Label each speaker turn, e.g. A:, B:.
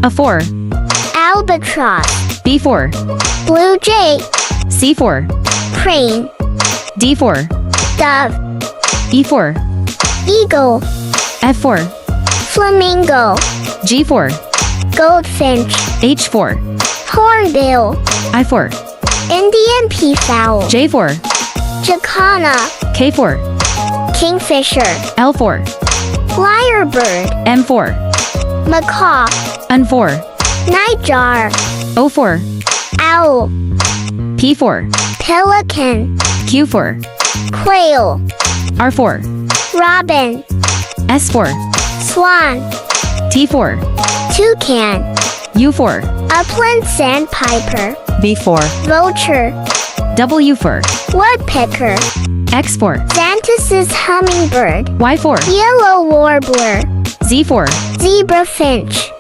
A: A4.
B: Albatross.
A: B4.
B: Blue jay.
A: C4.
B: Crane.
A: D4.
B: Dove.
A: E4.
B: Eagle.
A: F4.
B: Flamingo.
A: G4.
B: Goldfinch.
A: H4.
B: Hornbill.
A: I4.
B: Indian peafowl.
A: J4.
B: Jacana.
A: K4.
B: Kingfisher.
A: L4.
B: Lyrebird.
A: M4.
B: Macaw.
A: N4.
B: Nightjar.
A: O4.
B: Owl.
A: P4.
B: Pelican.
A: Q4.
B: Quail.
A: R4.
B: Robin.
A: S4.
B: Swan.
A: T4.
B: Toucan.
A: U4.
B: Upland sandpiper.
A: B4.
B: Vulture.
A: W4.
B: Woodpecker.
A: X4.
B: Xanthus's hummingbird.
A: Y4.
B: Yellow warbler.
A: Z4.
B: Zebra finch.